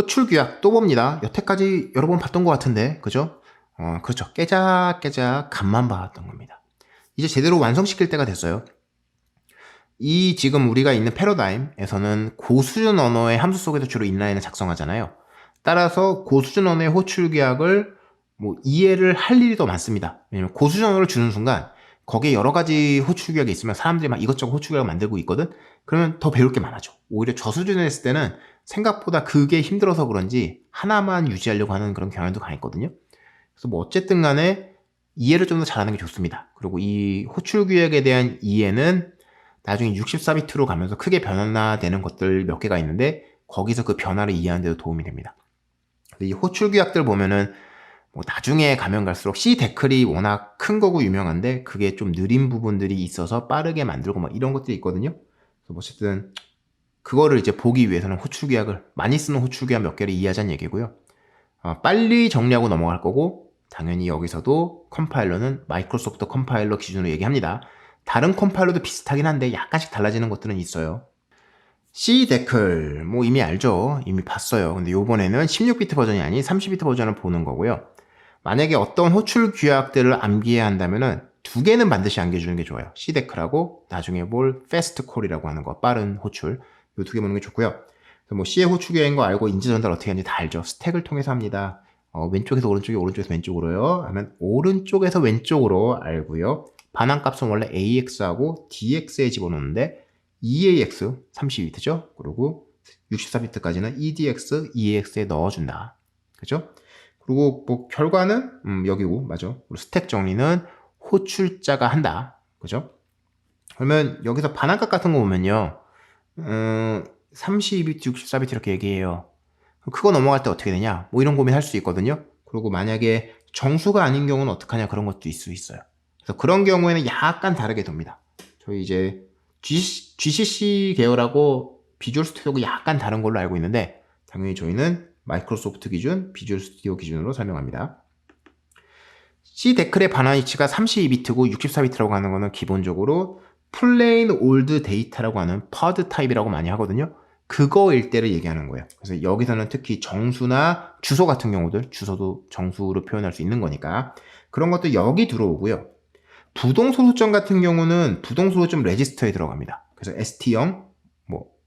호출 규약 또 봅니다. 여태까지 여러 번 봤던 것 같은데, 그죠? 그렇죠. 깨작깨작 간만 봤던 겁니다. 이제 제대로 완성시킬 때가 됐어요. 이 지금 우리가 있는 패러다임에서는 고수준 언어의 함수 속에서 주로 인라인을 작성하잖아요. 따라서 고수준 언어의 호출 규약을 이해를 할 일이 더 많습니다. 왜냐면 고수준 언어를 주는 순간 거기에 여러 가지 호출 규약이 있으면 사람들이 막 이것저것 호출 규약을 만들고 있거든. 그러면 더 배울 게 많아져. 오히려 저수준에 있을 때는 생각보다 그게 힘들어서 그런지 하나만 유지하려고 하는 그런 경향도 강했거든요. 그래서 어쨌든 간에 이해를 좀 더 잘하는 게 좋습니다. 그리고 이 호출 규약에 대한 이해는 나중에 64비트로 가면서 크게 변화되는 것들 몇 개가 있는데 거기서 그 변화를 이해하는 데도 도움이 됩니다. 이 호출 규약들 보면은 나중에 가면 갈수록 C 데클이 워낙 큰 거고 유명한데 그게 좀 느린 부분들이 있어서 빠르게 만들고 막 이런 것들이 있거든요. 그래서 어쨌든 그거를 이제 보기 위해서는 호출 규약을 많이 쓰는 호출 규약 몇 개를 이해하자는 얘기고요. 빨리 정리하고 넘어갈 거고 당연히 여기서도 컴파일러는 마이크로소프트 컴파일러 기준으로 얘기합니다. 다른 컴파일러도 비슷하긴 한데 약간씩 달라지는 것들은 있어요. C 데클 이미 알죠? 이미 봤어요. 근데 요번에는 16비트 버전이 아닌 30비트 버전을 보는 거고요. 만약에 어떤 호출 규약들을 암기해야 한다면은 두 개는 반드시 암기해주는 게 좋아요. C 데클하고 나중에 볼 패스트 콜이라고 하는 거, 빠른 호출. 요 두 개 보는 게 좋고요. 그래서 C의 호출 규약인 거 알고 인지 전달 어떻게 하는지 다 알죠. 스택을 통해서 합니다. 왼쪽에서 오른쪽에, 오른쪽에서 왼쪽으로요. 하면 오른쪽에서 왼쪽으로 알고요. 반환값은 원래 AX하고 DX에 집어넣는데 EAX 32비트죠. 그리고 64비트까지는 EDX, EAX에 넣어준다. 그죠? 그리고 결과는 여기고 맞아. 그리고 스택 정리는 호출자가 한다. 그죠? 그러면 여기서 반환값 같은 거 보면요. 32비트, 64비트 이렇게 얘기해요. 그거 넘어갈 때 어떻게 되냐? 이런 고민할 수 있거든요. 그리고 만약에 정수가 아닌 경우는 어떡하냐? 그런 것도 있을 수 있어요. 그래서 그런 경우에는 약간 다르게 됩니다. 저희 이제 GCC 계열하고 비주얼 스튜디오가 약간 다른 걸로 알고 있는데 당연히 저희는 마이크로소프트 기준, 비주얼 스튜디오 기준으로 설명합니다. C 데클의 반환 위치가 32비트고 64비트라고 하는 거는 기본적으로 플레인 올드 데이터라고 하는 pod 타입이라고 많이 하거든요. 그거일 때를 얘기하는 거예요. 그래서 여기서는 특히 정수나 주소 같은 경우들, 주소도 정수로 표현할 수 있는 거니까 그런 것도 여기 들어오고요. 부동소수점 같은 경우는 부동소수점 레지스터에 들어갑니다. 그래서 ST0,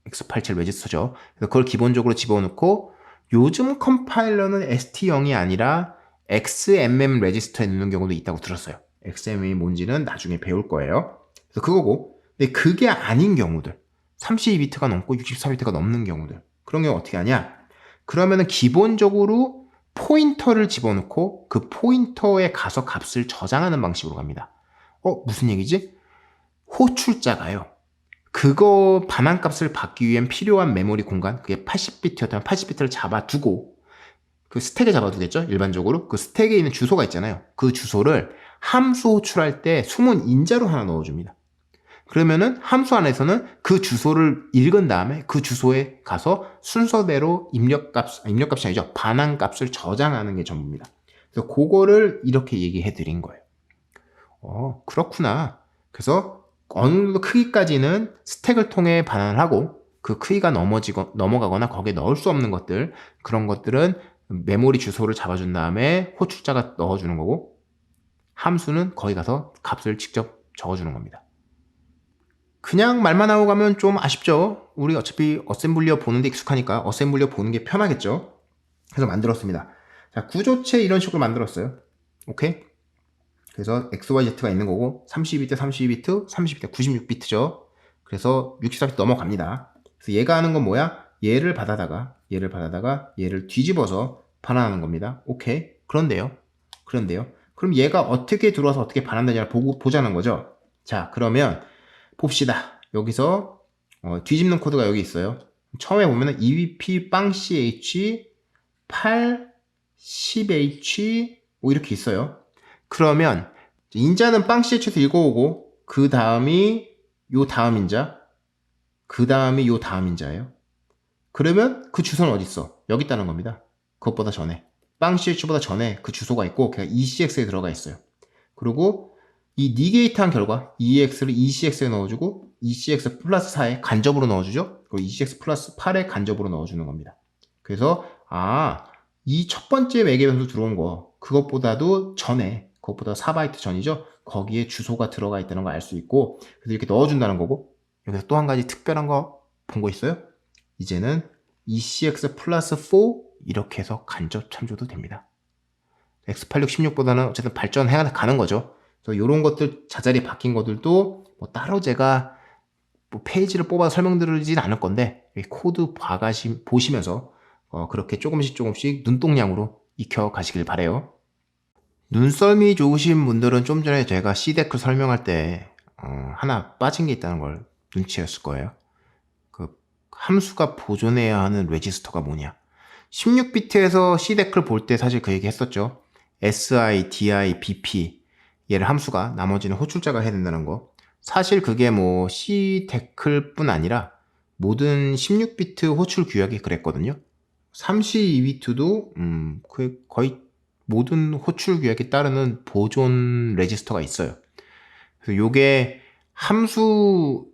X87 레지스터죠. 그래서 그걸 기본적으로 집어넣고 요즘 컴파일러는 ST0이 아니라 XMM 레지스터에 넣는 경우도 있다고 들었어요. XMM이 뭔지는 나중에 배울 거예요. 그래서 그거고, 근데 그게 아닌 경우들, 32비트가 넘고 64비트가 넘는 경우들, 그런 경우 어떻게 하냐? 그러면은 기본적으로 포인터를 집어넣고 그 포인터에 가서 값을 저장하는 방식으로 갑니다. 무슨 얘기지? 호출자가요. 그거 반환값을 받기 위한 필요한 메모리 공간, 그게 80비트였다면 80비트를 잡아두고 그 스택에 잡아두겠죠? 일반적으로 그 스택에 있는 주소가 있잖아요. 그 주소를 함수 호출할 때 숨은 인자로 하나 넣어줍니다. 그러면은 함수 안에서는 그 주소를 읽은 다음에 그 주소에 가서 순서대로 입력값이 아니죠. 반환값을 저장하는 게 전부입니다. 그래서 그거를 이렇게 얘기해 드린 거예요. 그렇구나. 그래서 어느 정도 크기까지는 스택을 통해 반환을 하고 그 크기가 넘어가거나 거기에 넣을 수 없는 것들, 그런 것들은 메모리 주소를 잡아준 다음에 호출자가 넣어주는 거고 함수는 거기 가서 값을 직접 적어주는 겁니다. 그냥 말만 하고 가면 좀 아쉽죠. 우리 어차피 어셈블리어 보는데 익숙하니까 어셈블리어 보는 게 편하겠죠. 그래서 만들었습니다. 자, 구조체 이런 식으로 만들었어요. 오케이? 그래서 XYZ가 있는 거고 32비트, 32비트, 30비트, 96비트죠. 그래서 64비트 넘어갑니다. 그래서 얘가 하는 건 뭐야? 얘를 받아다가 얘를 뒤집어서 반환하는 겁니다. 오케이. 그런데요. 그럼 얘가 어떻게 들어와서 어떻게 반환되냐를 보자는 거죠. 자, 그러면 봅시다. 여기서 뒤집는 코드가 여기 있어요. 처음에 보면은 EVP 빵CH 8 10H 이렇게 있어요. 그러면 인자는 빵CH에서 읽어오고 그 다음이 요 다음 인자, 그 다음이 요 다음 인자예요. 그러면 그 주소는 어디 있어? 여기 있다는 겁니다. 그것보다 전에 빵CH보다 전에 그 주소가 있고 그냥 ECX에 들어가 있어요. 그리고 이 니게이트한 결과 EX를 ECX에 넣어주고 ECX 플러스 4에 간접으로 넣어주죠. 그리고 ECX 플러스 8에 간접으로 넣어주는 겁니다. 그래서 이 첫 번째 매개 변수 들어온 거, 그것보다도 전에, 그것보다 4바이트 전이죠? 거기에 주소가 들어가 있다는 걸 알 수 있고, 그래서 이렇게 넣어준다는 거고, 여기서 또 한 가지 특별한 거 본 거 있어요? 이제는 ECX 플러스 4 이렇게 해서 간접 참조도 됩니다. X8616보다는 어쨌든 발전해 가는 거죠. 그래서 이런 것들 자잘히 바뀐 것들도 뭐 따로 제가 뭐 페이지를 뽑아서 설명드리진 않을 건데 코드 보시면서 그렇게 조금씩 눈동냥으로 익혀 가시길 바래요. 눈썰미 좋으신 분들은 좀 전에 제가 C데크 설명할 때 하나 빠진 게 있다는 걸 눈치였을 거예요. 그 함수가 보존해야 하는 레지스터가 뭐냐. 16비트에서 C데크를 볼 때 사실 그 얘기 했었죠. SI, DI, BP 얘를 함수가, 나머지는 호출자가 해야 된다는 거. 사실 그게 뭐 C데크뿐 아니라 모든 16비트 호출 규약이 그랬거든요. 32비트도 거의 모든 호출 규약에 따르는 보존 레지스터가 있어요. 그래서 요게 함수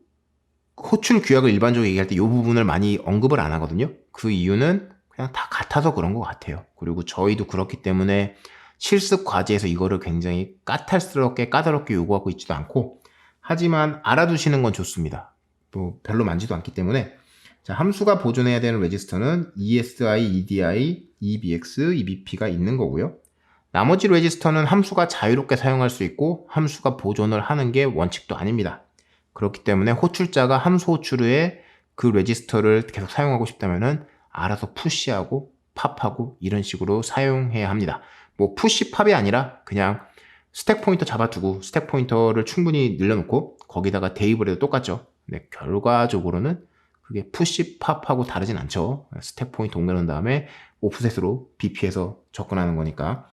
호출 규약을 일반적으로 얘기할 때 이 부분을 많이 언급을 안 하거든요. 그 이유는 그냥 다 같아서 그런 것 같아요. 그리고 저희도 그렇기 때문에 실습 과제에서 이거를 굉장히 까다롭게 요구하고 있지도 않고, 하지만 알아두시는 건 좋습니다. 또 별로 많지도 않기 때문에. 자, 함수가 보존해야 되는 레지스터는 ESI, EDI, EBX, EBP가 있는 거고요. 나머지 레지스터는 함수가 자유롭게 사용할 수 있고 함수가 보존을 하는 게 원칙도 아닙니다. 그렇기 때문에 호출자가 함수 호출 후에 그 레지스터를 계속 사용하고 싶다면은 알아서 푸시하고 팝하고 이런 식으로 사용해야 합니다. 뭐 푸시 팝이 아니라 그냥 스택 포인터 잡아두고 스택 포인터를 충분히 늘려놓고 거기다가 대입을 해도 똑같죠. 근데 결과적으로는 그게 푸시 팝하고 다르진 않죠. 스택 포인터 옮겨놓은 다음에 오프셋으로 BP에서 접근하는 거니까.